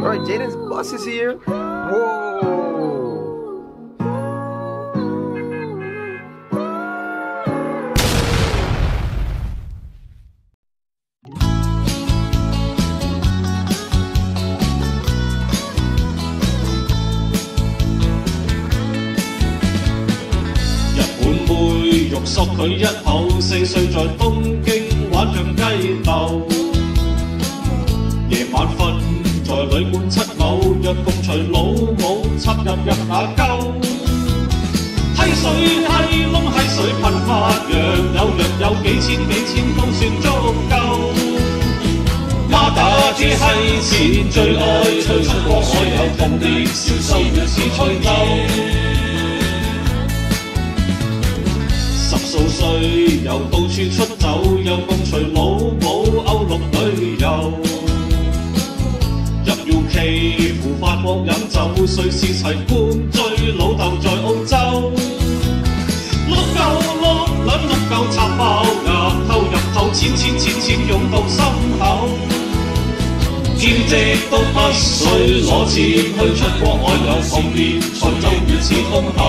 Alright, Jaden's bus is here. Whoa.妹肉索佢一口，4歲在東京玩像雞竇。夜晚瞓在旅館七樓，約共隨老母插入下溝。溪水溪窿溪水噴發揚，有藥有幾千都算足夠。孖打住溪錢最愛吹出國外有童年消瘦如似吹奏。10數歲又到處出走，又共隨老母歐陸旅遊。入 UK 赴法國飲酒，瑞士齊灌醉，老豆在澳洲。碌夠插爆牙，入頭錢湧到心口。兼職都不需攞錢去出國外遊，童年才就如此通口。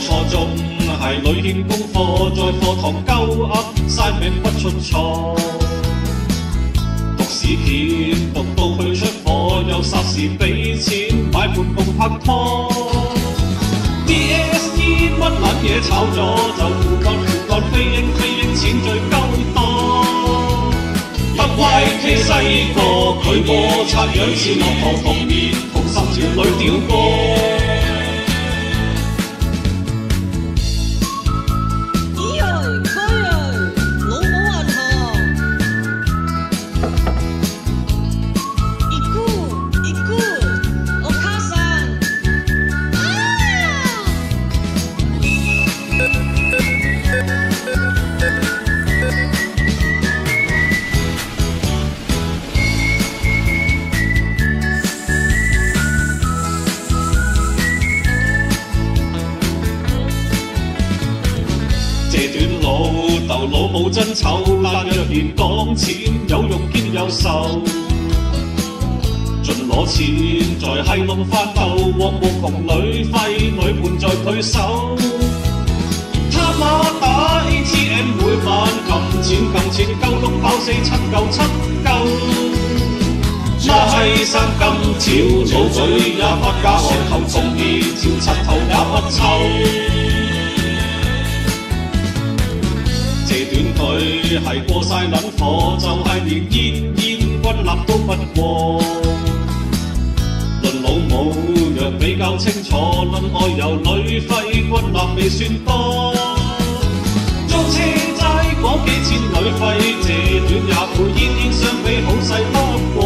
初中係女欠功課，在課堂鳩噏曬命不出錯。讀史片讀到佢出火，又霎時俾錢買半共拍拖。DSE 乜撚嘢炒咗，就副幹飛鷹錢最鳩多。得 YK 細個佢摩擦樣似落堂童年，同10條女屌過。老母真醜，但若然講錢有用兼有受，盡攞錢在閪窿翻鬥，鑊無窮女費女伴在佢手。他媽打 ATM 每晚撳錢夠碌爆4、7嚿。孖閪生金條，老嘴也不假，舌頭童年照柒頭也不臭。佢係過晒撚火，就係連煙軍立都不過。論老母若比較清楚，論外遊旅費軍立未算多。租車齋講幾千旅費，這短也配煙相比好細粒果。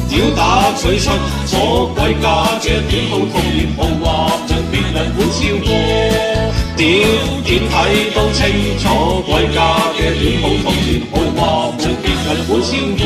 屌打佢出咗貴價嘅短號，童年豪華像別人會超過。屌點睇都清楚，貴價嘅短號童年豪華，像別人會超過。